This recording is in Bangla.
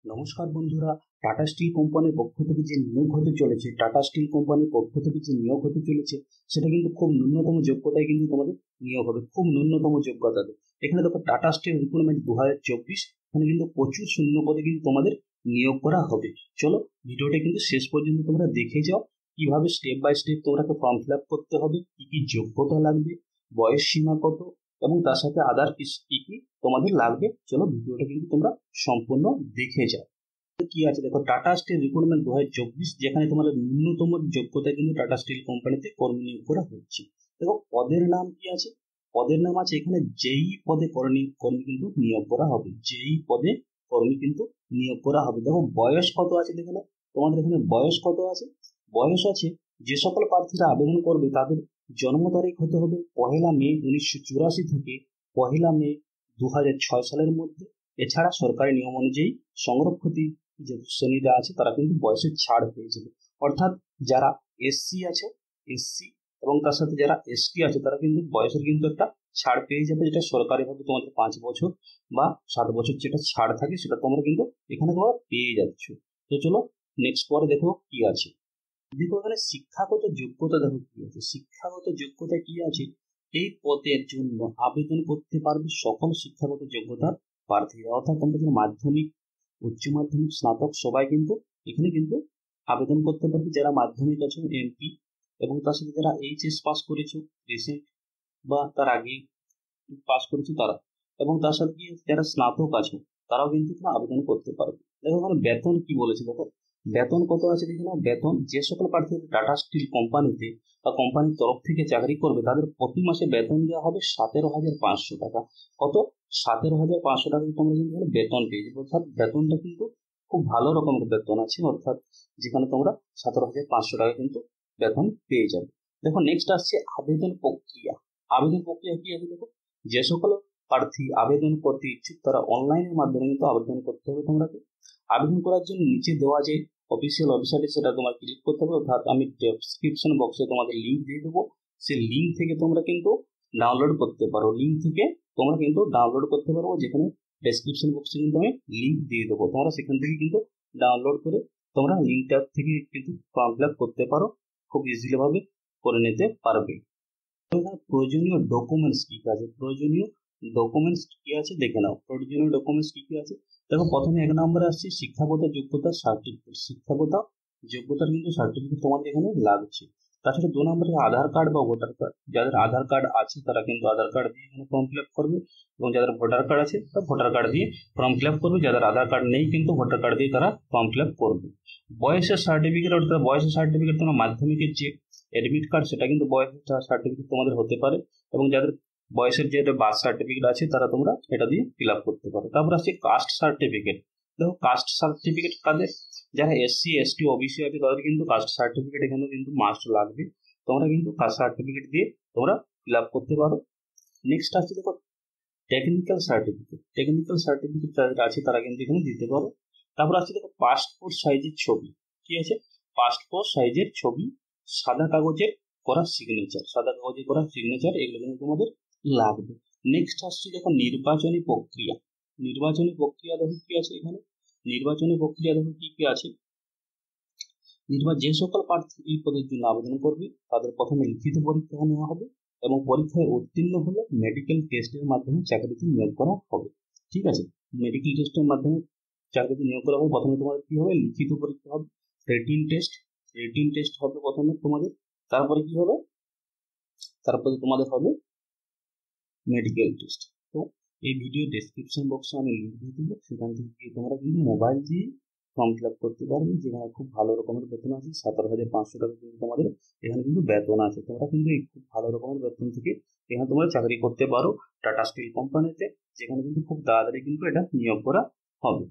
নমস্কার বন্ধুরা, টাটা স্টিল কোম্পানির পক্ষ থেকে যে নিয়োগ হতে চলেছে, টাটা স্টিল কোম্পানির পক্ষ থেকে যে নিয়োগ হতে চলেছে সেটা কিন্তু খুব ন্যূনতম যোগ্যতায় কিন্তু তোমাদের নিয়োগ হবে, খুব ন্যূনতম যোগ্যতাতে। এখানে দেখো টাটা স্টিল রিক্রুটমেন্ট 2024, এখানে কিন্তু প্রচুর শূন্য পদে কিন্তু তোমাদের নিয়োগ করা হবে। চলো ভিডিওটা কিন্তু শেষ পর্যন্ত তোমরা দেখে যাও, কিভাবে স্টেপ বাই স্টেপ তোমাকে ফর্ম ফিল আপ করতে হবে, কি কি যোগ্যতা লাগবে, বয়স সীমা কত, এবং তার সাথে আদার কি কি তোমাদের লাগবে। চলো ভিডিওটা কিন্তু তোমরা সম্পূর্ণ দেখে যাও। কি আছে দেখো, টাটা স্টিল রিক্রুটমেন্ট 2024, যেখানে তোমাদের ন্যূনতম যোগ্যতা কিন্তু টাটা স্টিল কোম্পানিতে কর্মী নিয়োগ করা হচ্ছে। দেখো পদের নাম কি আছে, পদের নাম আছে এখানে যেই পদে কর্মী কিন্তু নিয়োগ করা হবে, যেই পদে কর্মী কিন্তু নিয়োগ করা হবে। দেখো বয়স কত আছে, দেখে নাও তোমাদের এখানে বয়স কত আছে। বয়স আছে, যে সকল প্রার্থীরা আবেদন করবে তাদের জন্ম তারিখ হতে হবে 1 মে 1984 থেকে 1 মে 2006 সালের মধ্যে। এছাড়া সরকারি নিয়ম অনুযায়ী সংরক্ষিত যে শ্রেণীরা আছে তারা কিন্তু বয়সের ছাড় পেয়ে যাবে। অর্থাৎ যারা এসসি আছে, এসসি এবং তার সাথে যারা এসটি আছে তারা কিন্তু বয়সের কিন্তু একটা ছাড় পেয়ে যাবে, যেটা সরকারিভাবে তোমাদের 5 বছর বা 7 বছর যেটা ছাড় থাকে সেটা তোমরা কিন্তু এখানে তোমরা পেয়ে যাচ্ছ। তো চলো নেক্সট পরে দেখো কি আছে। দেখো এখানে শিক্ষাগত যোগ্যতা, দেখো কি আছে শিক্ষাগত যোগ্যতা কি আছে। এই পদের জন্য আবেদন করতে পারবে সকল শিক্ষাগত যোগ্যতার প্রার্থীরা, অর্থাৎ তোমরা যারা মাধ্যমিক, উচ্চ মাধ্যমিক, স্নাতক সবাই কিন্তু এখানে কিন্তু আবেদন করতে পারবে। যারা মাধ্যমিক আছে এমপি, এবং তার সাথে যারা এইচএস পাস করেছো রিসেন্ট বা তার আগে পাস করেছো তারা, এবং তার সাথে কি যারা স্নাতক আছে তারাও কিন্তু এখানে আবেদন করতে পারবে। দেখো এখানে বেতন কি বলেছে, দেখো বেতন কত আছে দেখে নাও। বেতন যে সকল প্রার্থী টাটা স্টিল কোম্পানিতে বা কোম্পানির তরফ থেকে চাকরি করবে তাদের প্রতি মাসে বেতন দেওয়া হবে 17,500 টাকা। কত? 17,500 টাকা তোমরা কিন্তু এখানে বেতন পেয়ে যাবে। অর্থাৎ বেতনটা কিন্তু খুব ভালো রকমের বেতন আছে, অর্থাৎ যেখানে তোমরা 17,500 টাকা কিন্তু বেতন পেয়ে যাবে। দেখো নেক্সট আসছে আবেদন প্রক্রিয়া। আবেদন প্রক্রিয়া কি আছে দেখো, যে সকল প্রার্থী আবেদন করতে ইচ্ছুক তারা অনলাইনের মাধ্যমে কিন্তু আবেদন করতে হবে। তোমাকে আবেদন করার জন্য নিচে দেওয়া যে অফিসিয়াল ওয়েবসাইটে সেটা তোমার ক্লিক করতে হবে, অর্থাৎ আমি ডেসক্রিপশন বক্সে তোমাদের লিঙ্ক দিয়ে দেবো, সেই লিঙ্ক থেকে তোমরা কিন্তু ডাউনলোড করতে পারো। লিঙ্ক থেকে তোমরা কিন্তু ডাউনলোড করতে পারো, যেখানে ডেসক্রিপশন বক্সে কিন্তু আমি লিঙ্ক দিয়ে দেবো, তোমরা সেখান থেকে কিন্তু ডাউনলোড করে তোমরা লিঙ্কটা থেকে কিন্তু ফর্ম ফিল আপ করতে পারো, খুব ইজিলি ভাবে করে নিতে পারবে। প্রয়োজনীয় ডকুমেন্টস কি কি আছে, প্রয়োজনীয় ডকুমেন্টস কি আছে দেখে নাও। প্রয়োজনীয় ডকুমেন্টস কি কি আছে দেখো, প্রথমে 1 নম্বরে আসছে শিক্ষাগত যোগ্যতার সার্টিফিকেট। শিক্ষাগত যোগ্যতার কিন্তু সার্টিফিকেট তোমাদের এখানে লাগছে। তাছাড়া 2 নম্বরে আধার কার্ড বা ভোটার কার্ড। যাদের আধার কার্ড আছে তারা কিন্তু আধার কার্ড দিয়ে এখানে ফর্ম ফিল আপ করবে, এবং যাদের ভোটার কার্ড আছে তারা ভোটার কার্ড দিয়ে ফর্ম ফিল আপ করবে। যাদের আধার কার্ড নেই কিন্তু ভোটার কার্ড দিয়ে তারা ফর্ম ফিল আপ করবে। বয়সের সার্টিফিকেট, অর্থাৎ বয়সের সার্টিফিকেট তোমার মাধ্যমিকের যে অ্যাডমিট কার্ড সেটা কিন্তু বয়সের সার্টিফিকেট তোমাদের হতে পারে, এবং যাদের বয়সের যে বার্থ সার্টিফিকেট আছে তারা তোমরা এটা দিয়ে ফিল আপ করতে পারো। তারপর আসছে কাস্ট সার্টিফিকেট। দেখো কাস্ট সার্টিফিকেট কাদের, যারা এসসি এসটি ওবিসি আছে তাদের কিন্তু কাস্ট সার্টিফিকেট এখানে কিন্তু মাস্ট লাগবে, তোমরা কিন্তু কাস্ট সার্টিফিকেট দিয়ে তোমরা ফিল আপ করতে পারো। নেক্সট আসছে দেখো টেকনিক্যাল সার্টিফিকেট। টেকনিক্যাল সার্টিফিকেট যাদের আছে তারা কিন্তু এখানে দিতে পারো। তারপর আসছে দেখো পাসপোর্ট সাইজের ছবি। কি আছে? পাসপোর্ট সাইজের ছবি, সাদা কাগজে করা সিগনেচার, সাদা কাগজে করা সিগনেচার, এগুলো কিন্তু তোমাদের লাগবে। নেক্সট আসছে দেখো নির্বাচনী প্রক্রিয়া। নির্বাচনী প্রক্রিয়া দেখো কি আছে এখানে, নির্বাচনী প্রক্রিয়া দেখো কি কি আছে। যে সকল প্রার্থী এই পদের জন্য আবেদন করবে তাদের প্রথমে লিখিত পরীক্ষা নেওয়া হবে, এবং পরীক্ষায় উত্তীর্ণ হলে মেডিকেল টেস্টের মাধ্যমে চাকরিতে নিয়োগ করা হবে। ঠিক আছে, মেডিকেল টেস্টের মাধ্যমে চাকরিতে নিয়োগ করা হবে। প্রথমে তোমাদের কি হবে, লিখিত পরীক্ষা হবে, রিটিন টেস্ট, রিটিন টেস্ট হবে প্রথমে তোমাদের। তারপরে কি হবে, তারপরে তোমাদের হবে মেডিকেল টেস্ট। তো এই ভিডিও ডেসক্রিপশন বক্সে আমি লিঙ্ক দিয়ে দেবো, সেখান থেকে গিয়ে তোমরা কিন্তু মোবাইল দিয়ে ফর্ম ফিল আপ করতে পারবে, যেখানে খুব ভালো রকমের বেতন আছে। 17,500 টাকা কিন্তু তোমাদের এখানে কিন্তু বেতন আছে। তোমরা কিন্তু এই খুব ভালো রকমের বেতন থেকে এখানে তোমরা চাকরি করতে পারো টাটা স্টিল কোম্পানিতে, যেখানে কিন্তু খুব তাড়াতাড়ি কিন্তু এটা নিয়োগ করা হবে।